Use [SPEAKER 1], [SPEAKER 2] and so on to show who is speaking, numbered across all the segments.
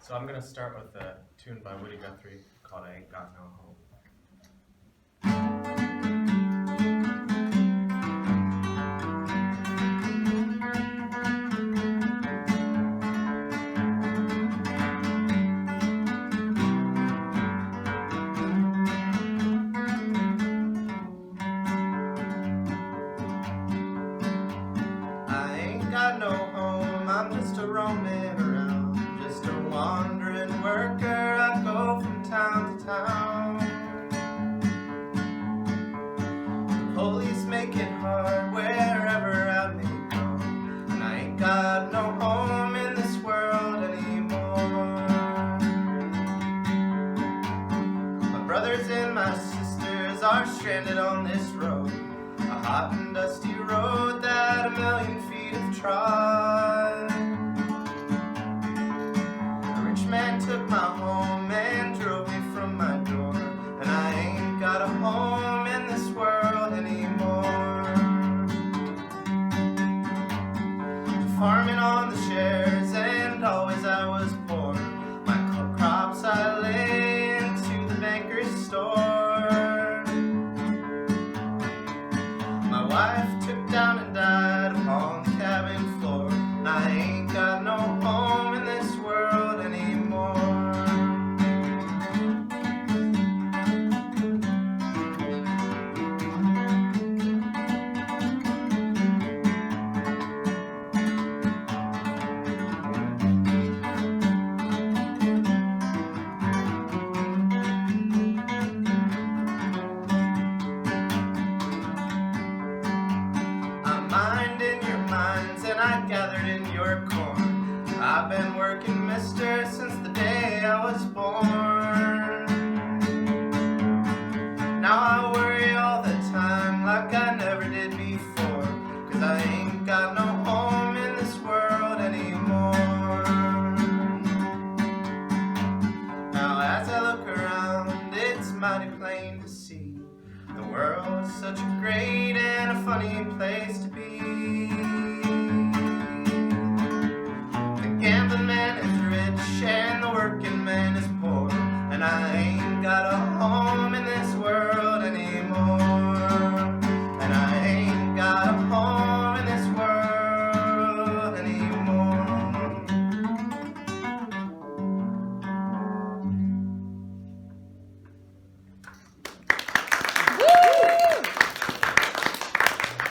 [SPEAKER 1] So I'm going to start with a tune by Woody Guthrie called I Ain't Got No Home. I ain't got no home, I'm just a roaming around, just a wandering worker, I go from town to town. The police make it hard wherever I may go, and I ain't got no home in this world anymore. My brothers and my sisters are stranded on this road, a hot and dusty road that a million feet have trod. A rich man took my home and drove me from my door, and I ain't got a home in this world anymore. Farming on the shares, and always I was poor. My crops I lay into the banker's store. My wife took down and died upon the cabin floor, and I ain't got no home in this world anymore. I'm minding your minds and I gathered in your corn. I've been working, mister, since the day I was born. Now I worry all the time like I never did before, 'cause I ain't got no home in this world anymore. Now as I look around, it's mighty plain to see the world's such a great and a funny place to be. The gambling man is rich and the working man is poor, and I ain't got a home in this world anymore. And I ain't got a home in this world anymore.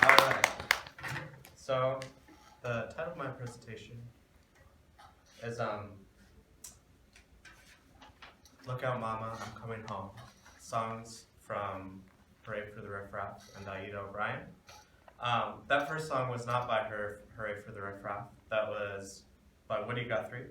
[SPEAKER 1] Alright, so the title of my presentation is Look Out Mama, I'm Coming Home. Songs from Hooray for the Riff Raff and Aida O'Brien. That first song was not by her, Hooray for the Riff Raff. That was by Woody Guthrie,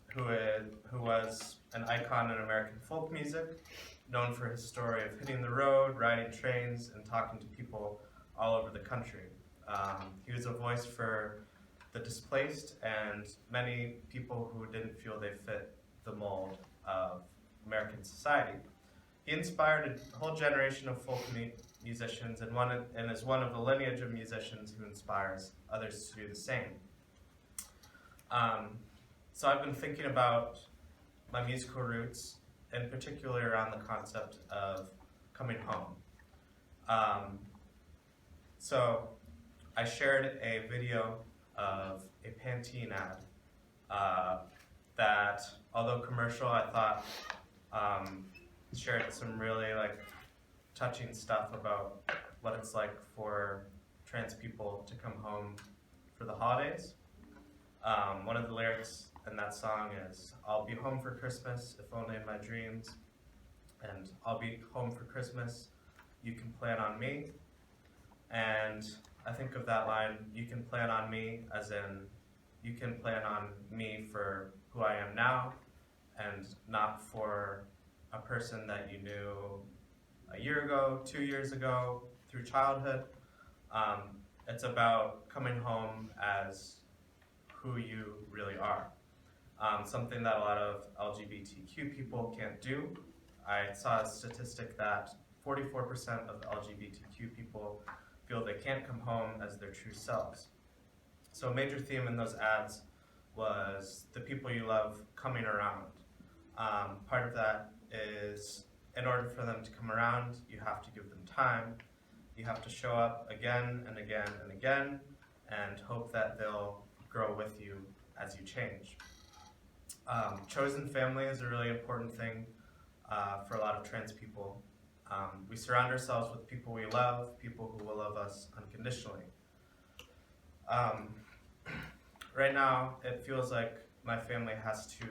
[SPEAKER 1] who was an icon in American folk music, known for his story of hitting the road, riding trains, and talking to people all over the country. He was a voice for the displaced and many people who didn't feel they fit the mold of American society. He inspired a whole generation of folk musicians and is one of the lineage of musicians who inspires others to do the same. So I've been thinking about my musical roots, in particular around the concept of coming home. So I shared a video of a Pantene ad that, although commercial, I thought shared some really touching stuff about what it's like for trans people to come home for the holidays. One of the lyrics in that song is, "I'll be home for Christmas, if only in my dreams," and "I'll be home for Christmas, you can plan on me." And I think of that line, "You can plan on me," as in you can plan on me for who I am now, and not for a person that you knew a year ago, 2 years ago, through childhood. It's about coming home as who you really are. Something that a lot of LGBTQ people can't do. I saw a statistic that 44% of LGBTQ people feel they can't come home as their true selves. So a major theme in those ads was the people you love coming around. Part of that is, in order for them to come around, you have to give them time. You have to show up again and again and again and hope that they'll grow with you as you change. Chosen family is a really important thing for a lot of trans people. We surround ourselves with people we love, people who will love us unconditionally. Right now, it feels like my family has to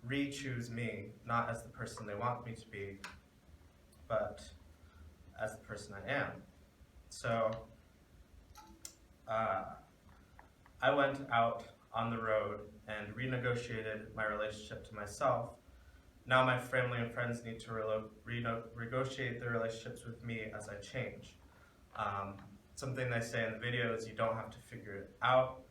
[SPEAKER 1] re-choose me, not as the person they want me to be, but as the person I am. So, I went out on the road and renegotiated my relationship to myself. Now my family and friends need to renegotiate their relationships with me as I change. Something they say in the video is you don't have to figure it out.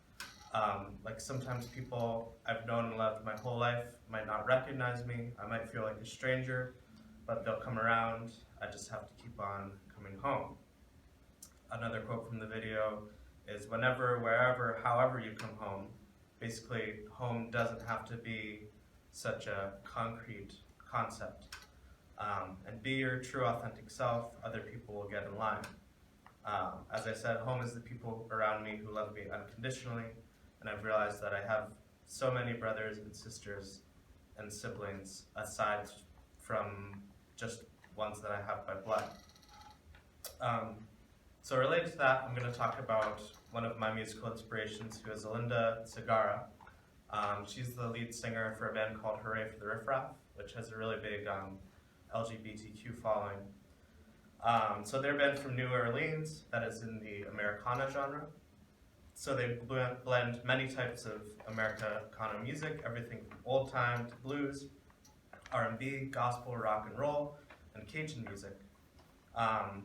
[SPEAKER 1] Like sometimes people I've known and loved my whole life might not recognize me. I might feel like a stranger, but they'll come around. I just have to keep on coming home. Another quote from the video is whenever, wherever, however you come home, basically home doesn't have to be such a concrete concept. And be your true authentic self, other people will get in line. As I said, home is the people around me who love me unconditionally, and I've realized that I have so many brothers and sisters and siblings aside from just ones that I have by blood. So related to that, I'm going to talk about one of my musical inspirations, who is Linda Segarra. She's the lead singer for a band called Hooray for the Riff Raff, which has a really big LGBTQ following. So they're a band from New Orleans that is in the Americana genre. So they blend many types of Americana music, everything from old time to blues, R&B, gospel, rock and roll, and Cajun music.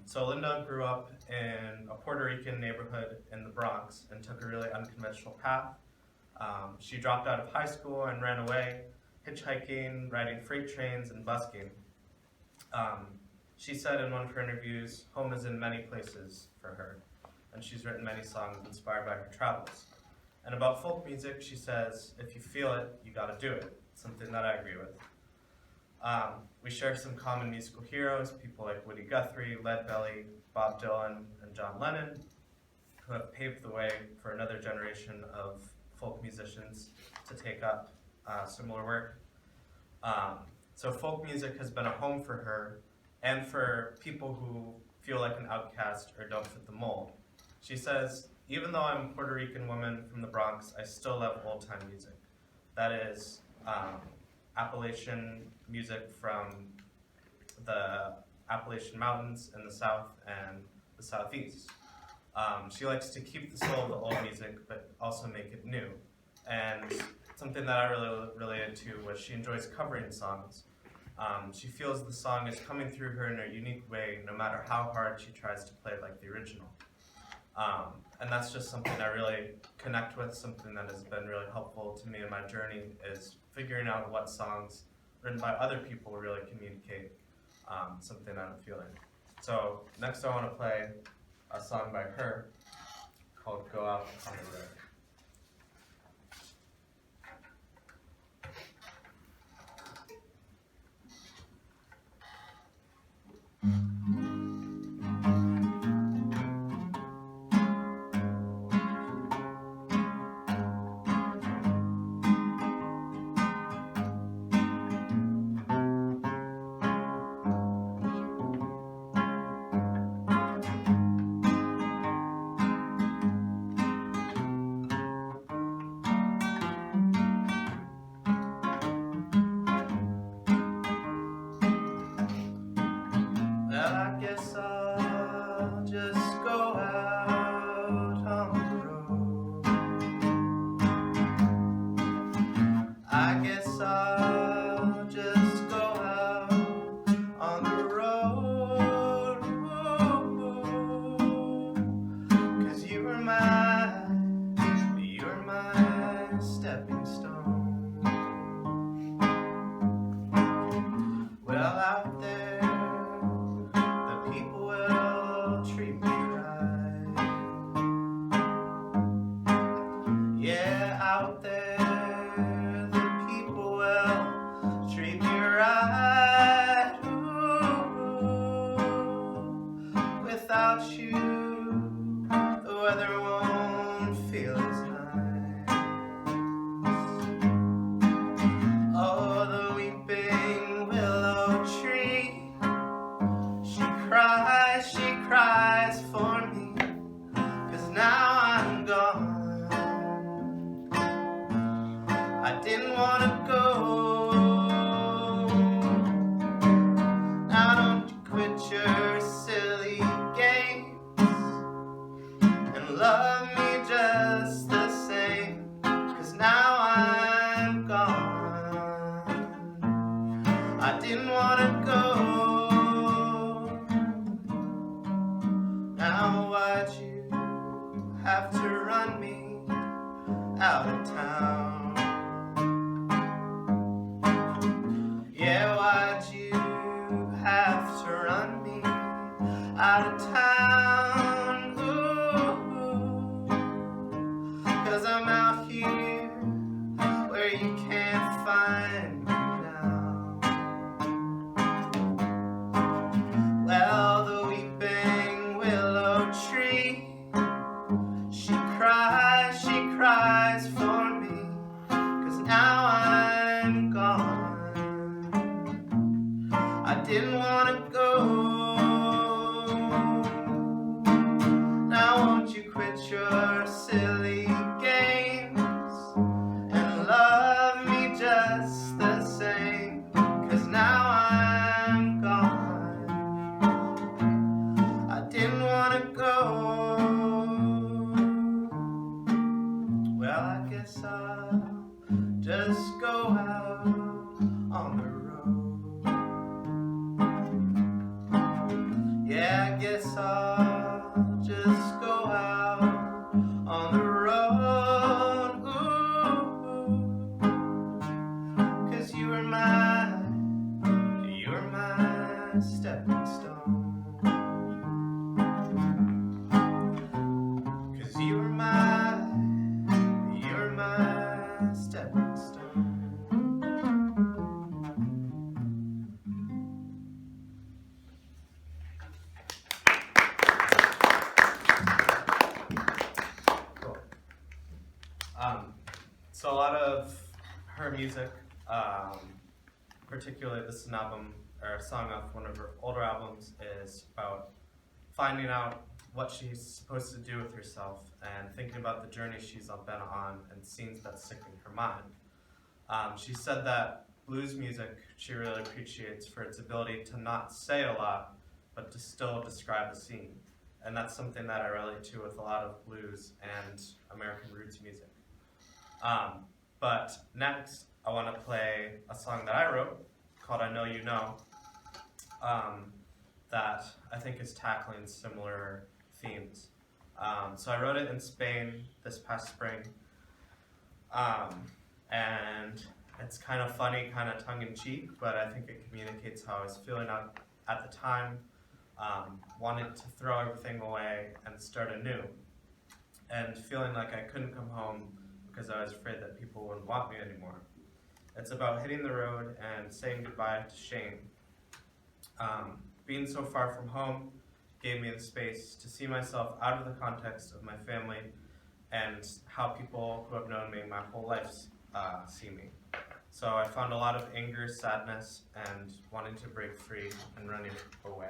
[SPEAKER 1] So Linda grew up in a Puerto Rican neighborhood in the Bronx and took a really unconventional path. She dropped out of high school and ran away, hitchhiking, riding freight trains, and busking. She said in one of her interviews, home is in many places for her, and she's written many songs inspired by her travels. And about folk music, she says, if you feel it, you gotta do it, something that I agree with. We share some common musical heroes, people like Woody Guthrie, Leadbelly, Bob Dylan, and John Lennon, who have paved the way for another generation of folk musicians to take up similar work. So folk music has been a home for her and for people who feel like an outcast or don't fit the mold. She says, even though I'm a Puerto Rican woman from the Bronx, I still love old-time music. That is Appalachian music from the Appalachian Mountains in the South and the Southeast. She likes to keep the soul of the old music, but also make it new. And something that I really related to was she enjoys covering songs. She feels the song is coming through her in a unique way, no matter how hard she tries to play like the original. And that's just something I really connect with, something that has been really helpful to me in my journey, is figuring out what songs written by other people really communicate something I'm feeling. So next I want to play a song by her called Go Out on the Road. Well, I guess I'll just go out on the road. I guess I'll just go out on the road. 'Cause you're my stepping stone. Well, out there people will treat me right. Yeah, out there I didn't want to go. Now don't you quit your silly games and love me just the same, 'cause now I'm gone. I didn't want to go. Now why'd you have to run me out of town? Yeah, why'd you have to run me out of town? Ooh, 'cause I'm out here where you can't find me now. Well, the weeping willow tree, she cries for me, 'cause now I'm gone. I didn't want to go. Now won't you quit your silly games and love me just the same, 'cause now I'm gone. I didn't want to go. Well, I guess I'll just go out on the road. Yeah, I guess I'll just go out on the road. Ooh, 'cause you were my stepping stone. 'Cause you were my stepping stone. Cool. So a lot of her music, particularly this is an album or a song off one of her older albums, is about finding out what she's supposed to do with herself and thinking about the journey she's been on and scenes that stick in her mind. She said that blues music she really appreciates for its ability to not say a lot, but to still describe a scene. And that's something that I relate to with a lot of blues and American roots music. But next, I want to play a song that I wrote called I Know You Know, that I think is tackling similar themes. So I wrote it in Spain this past spring, and it's kind of funny, kind of tongue-in-cheek, but I think it communicates how I was feeling at the time, wanted to throw everything away and start anew, and feeling like I couldn't come home because I was afraid that people wouldn't want me anymore. It's about hitting the road and saying goodbye to shame. Being so far from home gave me the space to see myself out of the context of my family and how people who have known me my whole life see me. So I found a lot of anger, sadness, and wanting to break free and running away.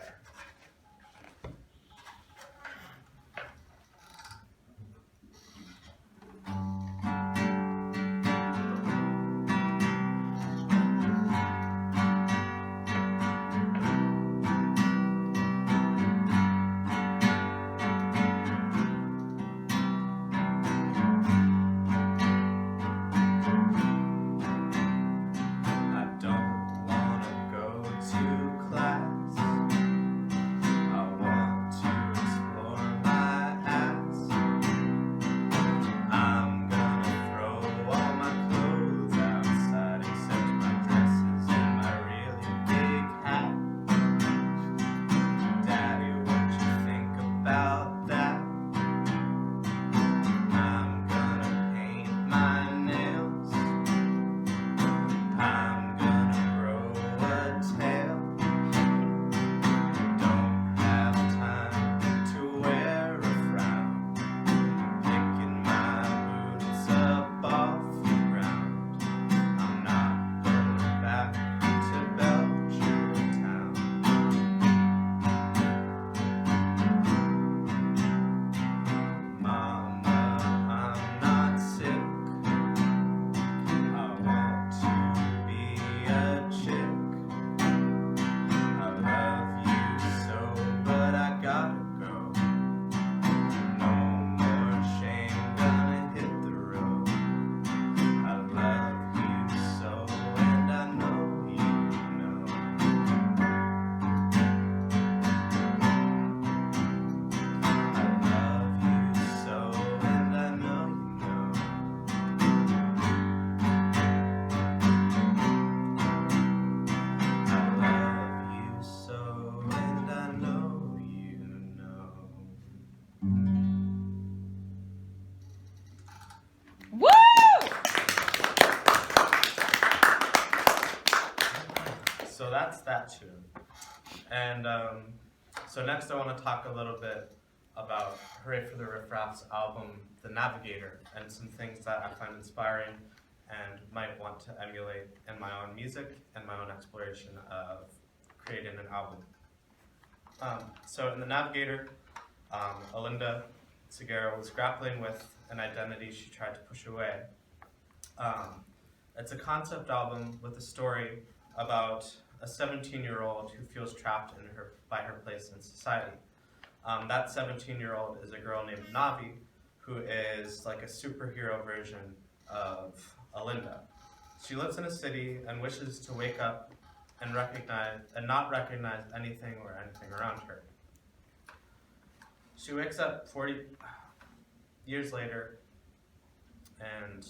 [SPEAKER 1] that's that tune. And so next I want to talk a little bit about Hooray for the Riff Raff's album, The Navigator, and some things that I find inspiring and might want to emulate in my own music and my own exploration of creating an album. So in The Navigator, Alinda Segura was grappling with an identity she tried to push away. It's a concept album with a story about a 17-year-old who feels trapped by her place in society. That 17-year-old is a girl named Navi, who is like a superhero version of Alinda. She lives in a city and wishes to wake up and not recognize anything or anything around her. She wakes up 40 years later, and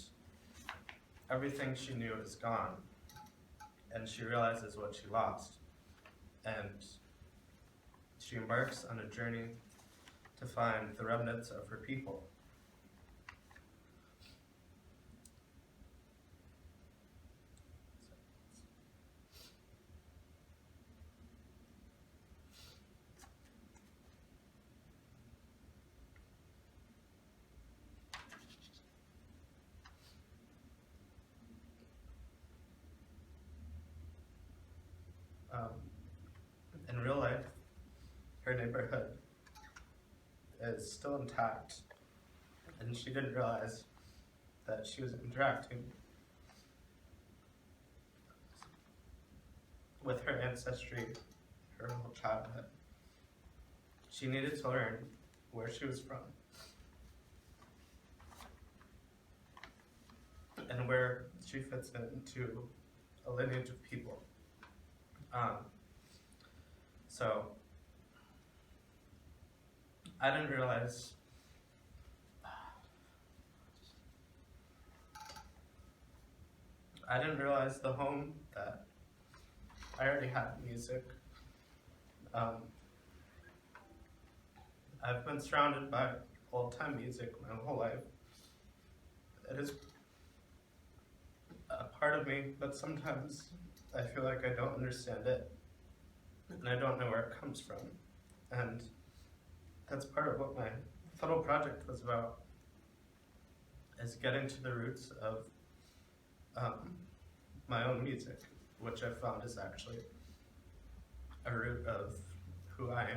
[SPEAKER 1] everything she knew is gone, and she realizes what she lost, and she embarks on a journey to find the remnants of her people. In real life, her neighborhood is still intact, and she didn't realize that she was interacting with her ancestry her whole childhood. She needed to learn where she was from and where she fits into a lineage of people. So I didn't realize the home that I already had music. I've been surrounded by old-time music my whole life. It is a part of me, but sometimes I feel like I don't understand it, and I don't know where it comes from. And that's part of what my little project was about, is getting to the roots of my own music, which I found is actually a root of who I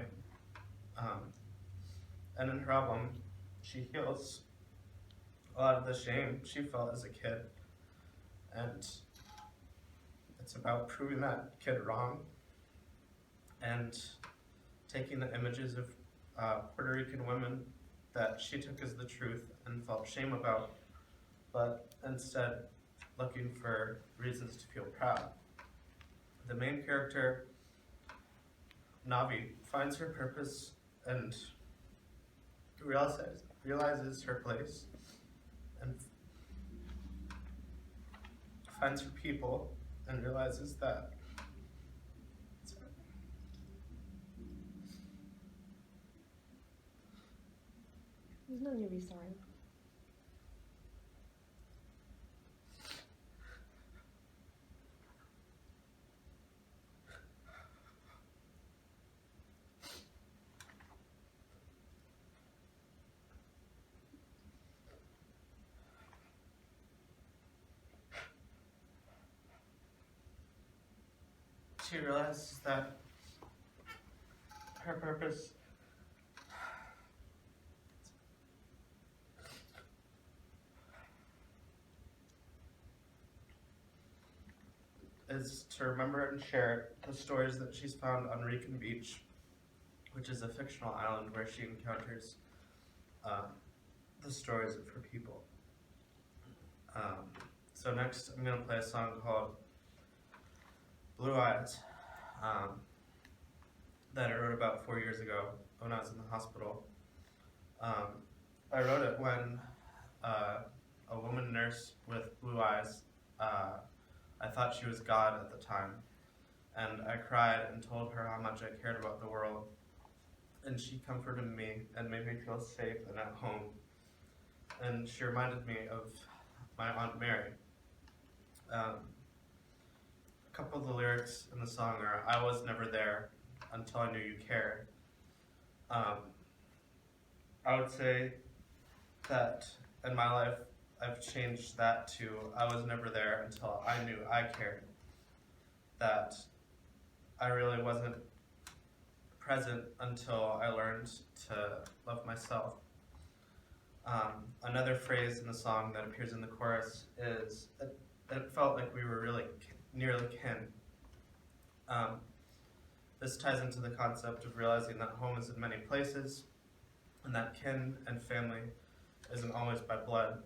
[SPEAKER 1] am. And in her album, she heals a lot of the shame she felt as a kid, and it's about proving that kid wrong and taking the images of Puerto Rican women that she took as the truth and felt shame about, but instead looking for reasons to feel proud. The main character, Navi, finds her purpose and realizes her place and finds her people and realizes that
[SPEAKER 2] there's no need to be sorry.
[SPEAKER 1] she realizes that her purpose is to remember and share the stories that she's found on Rican Beach, which is a fictional island where she encounters the stories of her people. So next I'm going to play a song called Blue Eyes that I wrote about 4 years ago when I was in the hospital. I wrote it when a woman nurse with blue eyes, I thought she was God at the time, and I cried and told her how much I cared about the world, and she comforted me and made me feel safe and at home, and she reminded me of my Aunt Mary. couple of the lyrics in the song are, I was never there until I knew you cared. I would say that in my life, I've changed that to, I was never there until I knew I cared. That I really wasn't present until I learned to love myself. Another phrase in the song that appears in the chorus is, it felt like we were really nearly kin. This ties into the concept of realizing that home is in many places, and that kin and family isn't always by blood.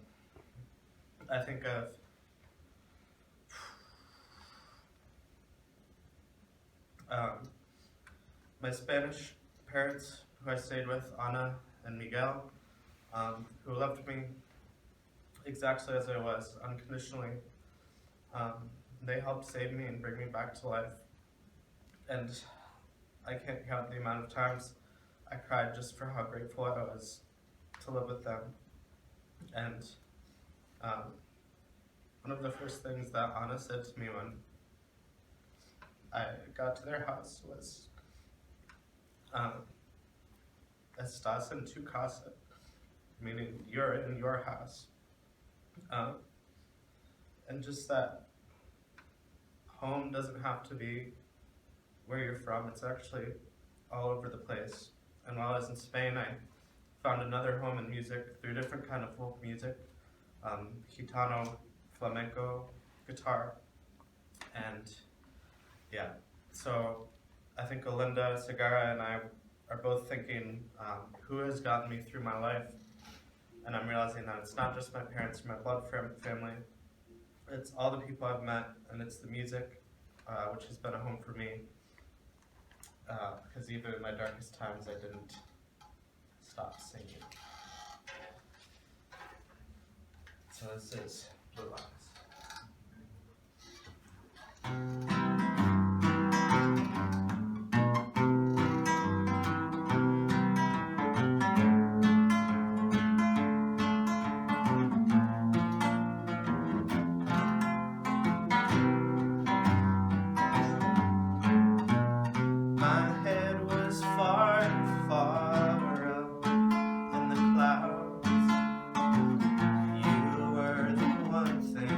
[SPEAKER 1] I think of my Spanish parents who I stayed with, Ana and Miguel, who loved me exactly as I was, unconditionally. They helped save me and bring me back to life. And I can't count the amount of times I cried just for how grateful I was to live with them. And one of the first things that Ana said to me when I got to their house was, estás en tu casa, meaning you're in your house. And just that home doesn't have to be where you're from, it's actually all over the place. And while I was in Spain, I found another home in music through different kind of folk music, Gitano, flamenco, guitar, and yeah. So I think Olinda, Segarra, and I are both thinking, who has gotten me through my life? And I'm realizing that it's not just my parents or my blood family, it's all the people I've met, and it's the music, which has been a home for me. Because even in my darkest times, I didn't stop singing. So this is Blue Eyes. My head was far, far up in the clouds. You were the one thing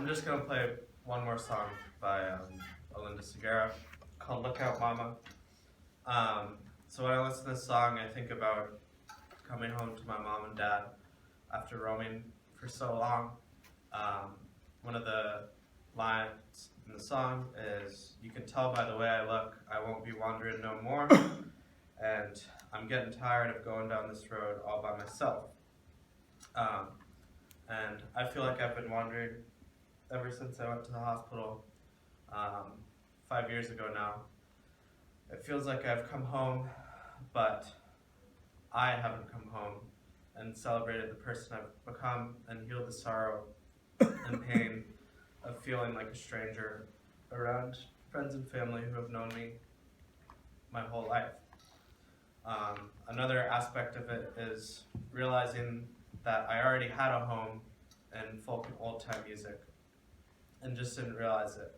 [SPEAKER 1] I'm just gonna play one more song by Alinda Segura called "Look Out, Mama." So when I listen to this song, I think about coming home to my mom and dad after roaming for so long. One of the lines in the song is, "You can tell by the way I look, I won't be wandering no more, and I'm getting tired of going down this road all by myself." And I feel like I've been wandering ever since I went to the hospital 5 years ago now. It feels like I've come home, but I haven't come home and celebrated the person I've become and healed the sorrow and pain of feeling like a stranger around friends and family who have known me my whole life. Another aspect of it is realizing that I already had a home in folk and old time music and just didn't realize it.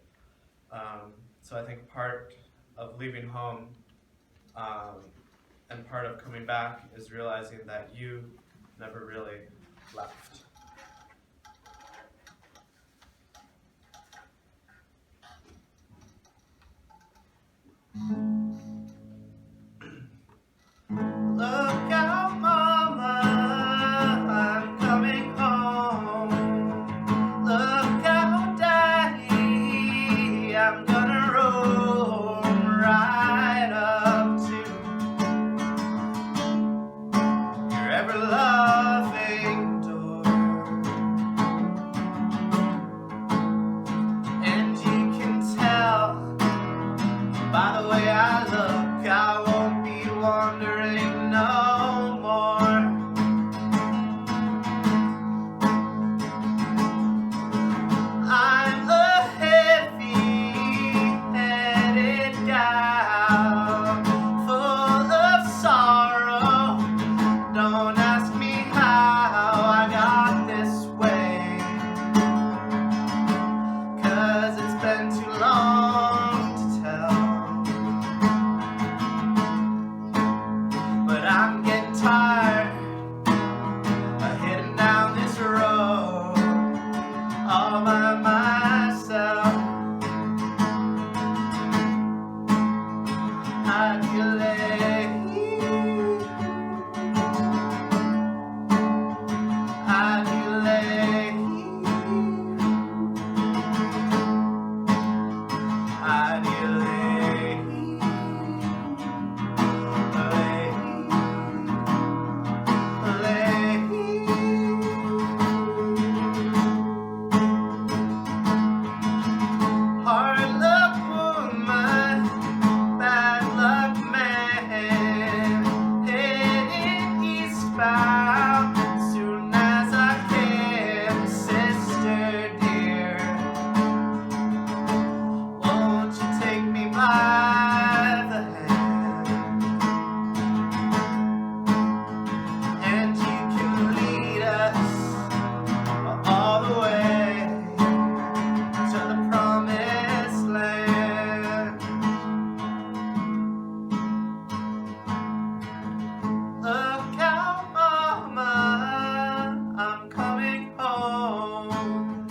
[SPEAKER 1] So I think part of leaving home and part of coming back is realizing that you never really left. Look out, mama, I'm coming home. Look out, daddy, I'm gonna roam right up to your ever-loving door. And you can tell by the way I look, I won't be wandering no more. I'm a heavy-headed gal, full of sorrow. Don't ask me how I got this way, 'cause it's been too long to tell. But I'm getting tired of heading down this road all by myself. I'd be late, I'd be late, I'd be late, hard luck woman, bad luck man, heading eastbound soon as I can, sister dear. Won't you take me by the hand, and you can lead us all the way to the promised land. Look out, mama, I'm coming home.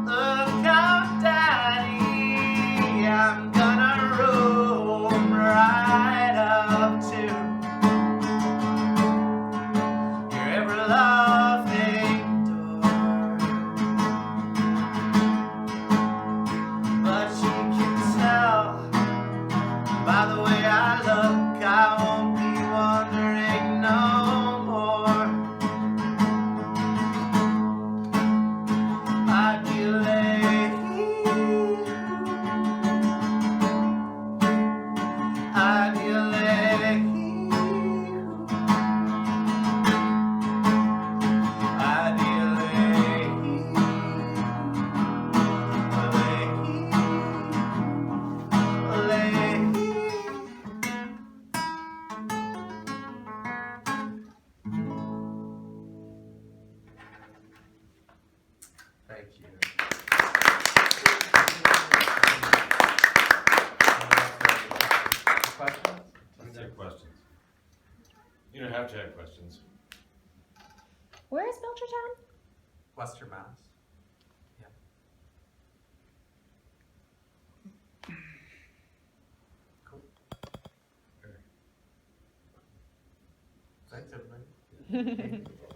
[SPEAKER 1] Look out, daddy, I'm gonna roam right up to your ever-loving door. But you can tell by the way I look, I won't be wandering no more. I'd be late, I'd be late, I'd be late, late. Thank you. Questions?
[SPEAKER 3] Let's take questions. You don't have to have questions.
[SPEAKER 2] Where is Belchertown?
[SPEAKER 1] Western Mass. Okay.